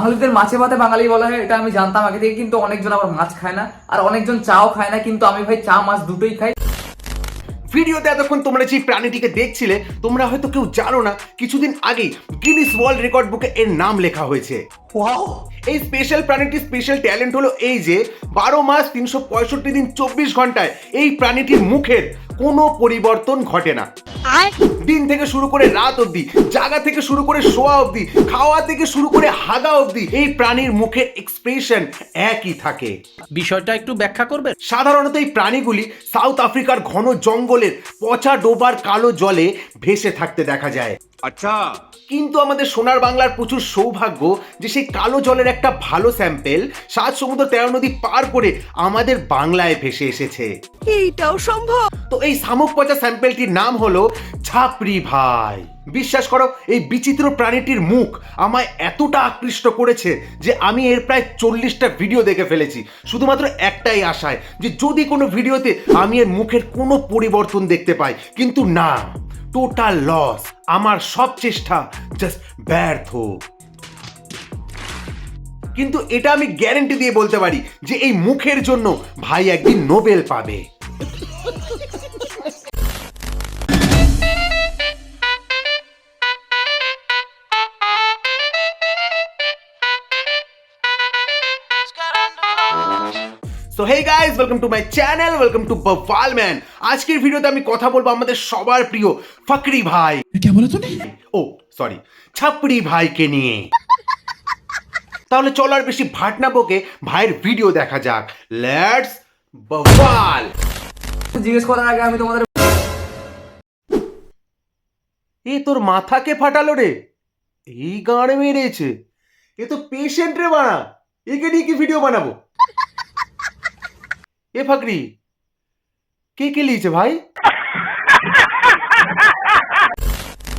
বাঙালিদের মাছে ভাতে বাঙালি বলা হয়, এটা আমি জানতাম আগে থেকে, কিন্তু অনেকজন আবার মাছ খায় না, আর অনেকজন চাও খায় না, কিন্তু আমি ভাই চা মাছ দুটোই খাই। ভিডিওতে এতক্ষণ তোমরা যে প্রাণীটিকে দেখছিলে, তোমরা হয়তো কেউ জানো না, কিছুদিন আগেই গিনিস ওয়ার্ল্ড রেকর্ড বুকে এর নাম লেখা হয়েছে। এই স্পেশাল প্রাণীটির স্পেশাল ট্যালেন্ট হলো এই যে 12 মাস 365 দিন 24 ঘন্টায় এই প্রাণীটির মুখের কোনো পরিবর্তন ঘটে না। দিন থেকে শুরু করে রাত অবধি, জাগা থেকে শুরু করে শোয়া অবধি, খাওয়া থেকে শুরু করে হাগা অবধি এই প্রাণীর মুখের এক্সপ্রেশন একই থাকে। বিষয়টা একটু ব্যাখ্যা করবে? সাধারণত এই প্রাণীগুলি সাউথ আফ্রিকার ঘন জঙ্গলের পচা ডোবার কালো জলে ভেসে থাকতে দেখা যায়। আচ্ছা, কিন্তু আমাদের সোনার বাংলার প্রচুর সৌভাগ্য যে সেই কালো জলের একটা ভালো স্যাম্পেল 7 সমুদ্র 13 নদী পার করে আমাদের বাংলায় ভেসে এসেছে। এইটাও সম্ভব? তো এই শামুক পচা স্যাম্পেলটির নাম হলো ছাপরি ভাই। বিশ্বাস করো, এই বিচিত্র প্রাণীটির মুখ আমায় এতটা আকৃষ্ট করেছে যে আমি এর প্রায় 40টা ভিডিও দেখে ফেলেছি, শুধুমাত্র একটাই আশায় যে যদি কোনো ভিডিওতে আমি এর মুখের কোনো পরিবর্তন দেখতে পাই। কিন্তু না, টোটাল লস। আমার সব চেষ্টা জাস্ট ব্যর্থ। কিন্তু এটা আমি গ্যারান্টি দিয়ে বলতে পারি যে এই মুখের জন্য ভাই একদিন নোবেল পাবে। So hey guys, welcome to my channel, welcome to बवाल मैन। আজকের ভিডিওতে আমি কথা বলবো আমাদের সবার প্রিয় ফকরি ভাই। क्या बोला तूने? ও সরি, ছাপড়ি ভাইকে নিয়ে। তাহলে চলো আর বেশি ভাট না বকে ভাইয়ের ভিডিও দেখা যাক। লেটস বওয়াল। জিজ্ঞেস করার আগে আমি তোমাদের এ তোর মাথাকে ফাটালো রে, এই গাঁড়ে মেরেছে। এ তো পেশেন্ট রে বাড়া, একে নিয়ে কি ভিডিও বানাবো? এ ফাকরি, কে কে লিয়েছে ভাই?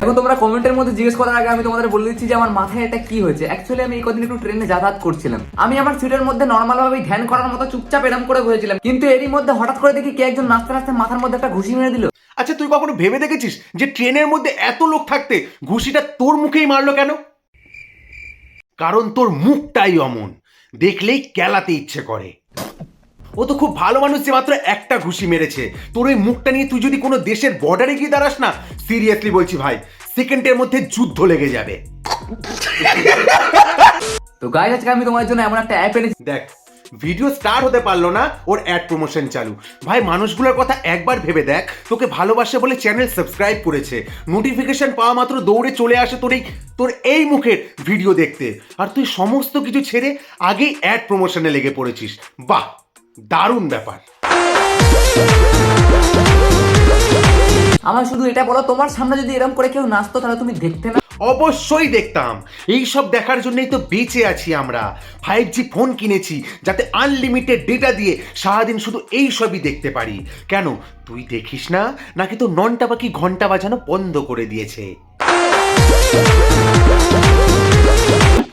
এখন তোমরা কমেন্টের মধ্যে জিজ্ঞেস করার আগে আমি তোমাদের বলে দিচ্ছি যে আমার মাথায় এটা কি হয়েছে। অ্যাকচুয়ালি আমি এই কদিন একটু ট্রেনে যাতায়াত করছিলাম। আমি আমার সিটের মধ্যে নর্মাল ভাবে ধ্যান করার মতো চুপচাপ এরম করে বসেছিলাম, কিন্তু এরই মধ্যে হঠাৎ করে দেখি কে একজন নাচতে নাচতে মাথার মধ্যে একটা ঘুষি মেরে দিল। আচ্ছা, তুই কখনো ভেবে দেখেছিস যে ট্রেনের মধ্যে এত লোক থাকতে ঘুষিটা তোর মুখেই মারলো কেন? কারণ তোর মুখটাই অমন, দেখলেই কেলাতে ইচ্ছে করে। ও তো খুব ভালো মানুষ যে মাত্র একটা ঘুষি মেরেছে। তোর ওই মুখটা নিয়ে তুই যদি কোনো দেশের বর্ডারে গিয়ে দাঁড়াস না, সিরিয়াসলি বলছি ভাই, সেকেন্ডের মধ্যে যুদ্ধ লেগে যাবে। তো গাইস, আজকে আমি তোমাদের জন্য এমন একটা অ্যাপ এনেছি। দেখ, ভিডিও স্টার্ট হতে পারলো না, ওর অ্যাড প্রমোশন চালু। ভাই, মানুষগুলোর কথা একবার ভেবে দেখ, তোকে ভালোবাসে বলে চ্যানেল সাবস্ক্রাইব করেছে, নোটিফিকেশন পাওয়া মাত্র দৌড়ে চলে আসে তোর এই মুখের ভিডিও দেখতে, আর তুই সমস্ত কিছু ছেড়ে আগেই অ্যাড প্রমোশনে লেগে পড়েছিস। বাহ, দারুণ ব্যাপার। আমার শুধু এটা বলো, তোমার সামনে যদি এরকম করে কেউ নাচতো তাহলে তুমি দেখতে না? অবশ্যই দেখতাম। এই সব দেখার জন্যই তো বেঁচে আছি আমরা। 5G ফোন কিনেছি যাতে আনলিমিটেড ডেটা দিয়ে সারাদিন শুধু এই সবই দেখতে পারি। কেন, তুই দেখিস না নাকি তো ননটা বাকি ঘন্টা বাজানো বন্ধ করে দিয়েছে?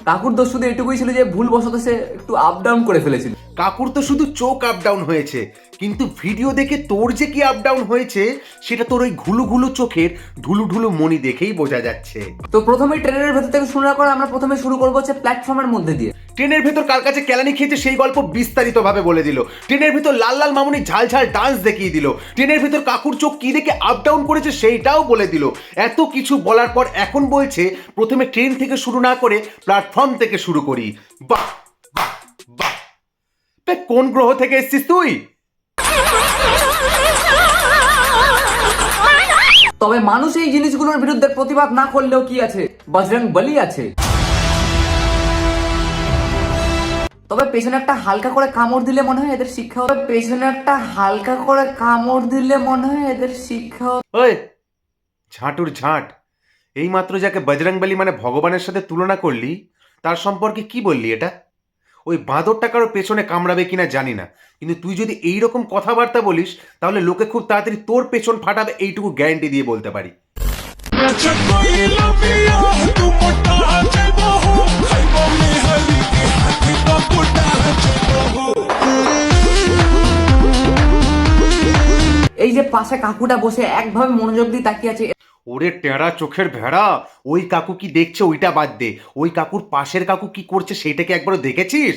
কাকুর দোষ শুধু এটুকুই ছিল যে ভুল বশত সে একটু আপ ডাউন করে ফেলেছিল। কাকুর তো শুধু চোখ আপ ডাউন হয়েছে, কিন্তু ভিডিও দেখে তোর যে কি আপ ডাউন হয়েছে সেটা তোর ওই ঘুলু ঘুলু চোখের ঢুলু ঢুলু মনি দেখেই বোঝা যাচ্ছে। তো প্রথমে ট্রেনের ভেতর থেকে শুরু না করে আমরা প্রথমে শুরু করবো হচ্ছে প্ল্যাটফর্মের মধ্যে দিয়ে। ট্রেনের ভেতর কার কাছে কেলানি খেয়েছে সেই গল্প বিস্তারিত ভাবে বলে দিল। ট্রেনের ভেতর লাল লাল মামুনি ঝাল ঝাল ডান্স দেখিয়ে দিল। ট্রেনের ভেতর কাকুর চোখ কি দেখে আপ ডাউন করেছে সেইটাও বলে দিল। এত কিছু বলার পর এখন বলছে প্রথমে ট্রেন থেকে শুরু না করে প্ল্যাটফর্ম থেকে শুরু করি। বাহ বাহ বাহ, কোন গ্রহ থেকে এসেছিস তুই? তবে মানুষ এই জিনিসগুলোর বিরুদ্ধে প্রতিবাদ না করলেও কি আছে, বজরং বলি আছে। তবে পেছনে একটা হালকা করে কামড় দিলে মনে হয় এদের শিক্ষা হবে। পেছনে একটা হালকা করে কামড় দিলে মনে হয় এদের শিক্ষা হবে। ওই ঝাঁটুর ঝাঁট, এই মাত্র যাকে বজরংবলী মানে ভগবানের সাথে তুলনা করলি, তার সম্পর্কে কি বললি এটা? ওই বাঁদরটা কারো পেছনে কামড়াবে কিনা জানি না, কিন্তু তুই যদি এইরকম কথাবার্তা বলিস তাহলে লোকে খুব তাড়াতাড়ি তোর পেছন ফাটাবে, এইটুকু গ্যারান্টি দিয়ে বলতে পারি। এই যে পাশে কাকুটা বসে একভাবে মনোযোগ দিয়ে তাকিয়ে আছে, ওরে টেরা চোখের ভেড়া, ওই কাকু কি দেখছে ওইটা বাদ দে, ওই কাকুর পাশের কাকু কি করছে সেটা কি একবারও দেখেছিস?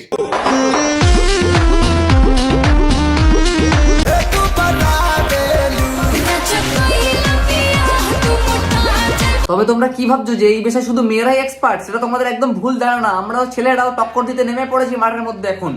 তবে তোমরা কি ভাবছো যে এই বিষয়ে শুধু মেয়েরাই এক্সপার্ট? সেটা তোমাদের একদম ভুল ধারণা। আমরাও ছেলেরাও টক্কর দিতে নেমে পড়েছি মাঠের মধ্যে এখন।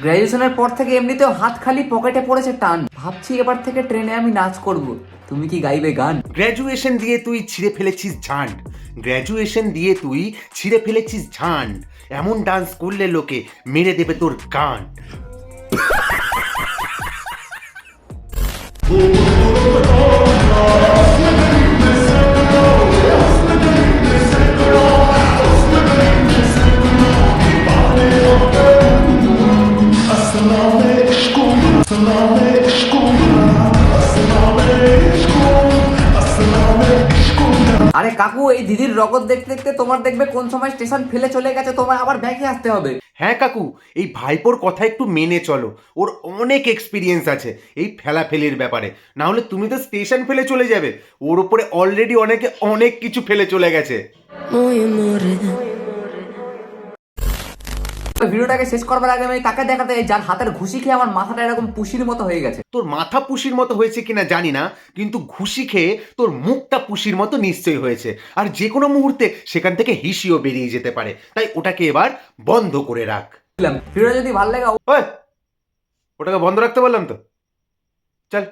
গ্র্যাজুয়েশনের পর থেকে এমনিতেও হাত খালি পকেটে পড়েছে টান। ভাবছি এবার থেকে ট্রেনে আমি নাচ করব। তুমি কি গাইবে গান? গ্র্যাজুয়েশন দিয়ে তুই ছিঁড়ে ফেলেছিস ঝান্ড, গ্র্যাজুয়েশন দিয়ে তুই ছিঁড়ে ফেলেছিস ঝান্ড, এমন ডান্স করলে লোকে মেরে দেবে তোর গান। আরে কাকু, এই দিদির রগত দেখতে দেখতে তোমার দেখবে কোন সময় স্টেশন ফেলে চলে গেছে, তোমায় আবার ব্যাকে আসতে হবে। হ্যাঁ কাকু, এই ভাইপোর কথা একটু মেনে চলো, ওর অনেক এক্সপিরিয়েন্স আছে এই ফেলাফেলির ব্যাপারে, না হলে তুমি তো স্টেশন ফেলে চলে যাবে। ওর উপরে অলরেডি অনেকে অনেক কিছু ফেলে চলে গেছে। ভিডিওটাকে শেষ করবার আগে আমি তাকে দেখাতে চাই যার হাতের ঘুষি খেয়ে আমার মাথাটা এরকম পুশির মতো হয়ে গেছে। তোর মাথা পুশির মতো হয়েছে কিনা জানি না, কিন্তু ঘুষি খেয়ে তোর মুখটা পুশির মতো নিশ্চয়ই হয়েছে। আর যে কোনো মুহূর্তে সেখান থেকে হিসিও বেরিয়ে যেতে পারে, তাই ওটাকে এবার বন্ধ করে রাখ। ভিডিওটা যদি ভালো লাগে ওই, ওটাকে বন্ধ রাখতে বললাম তো, চল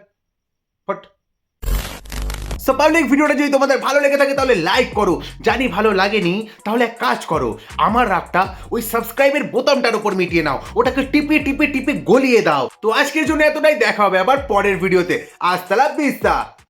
ফট। সো পাবলিক, ভিডিওটা যদি তোমাদের ভালো লেগে থাকে তাহলে লাইক করো, জানি ভালো লাগেনি তাহলে এক কাজ করো, আমার রাগটা ওই সাবস্ক্রাইবের বোতামটার উপর মিটিয়ে নাও, ওটাকে টিপে টিপে টিপে গলিয়ে দাও। তো আজকের জন্য এতটাই, দেখা হবে আবার পরের ভিডিওতে। আস্তালা ভিস্তা।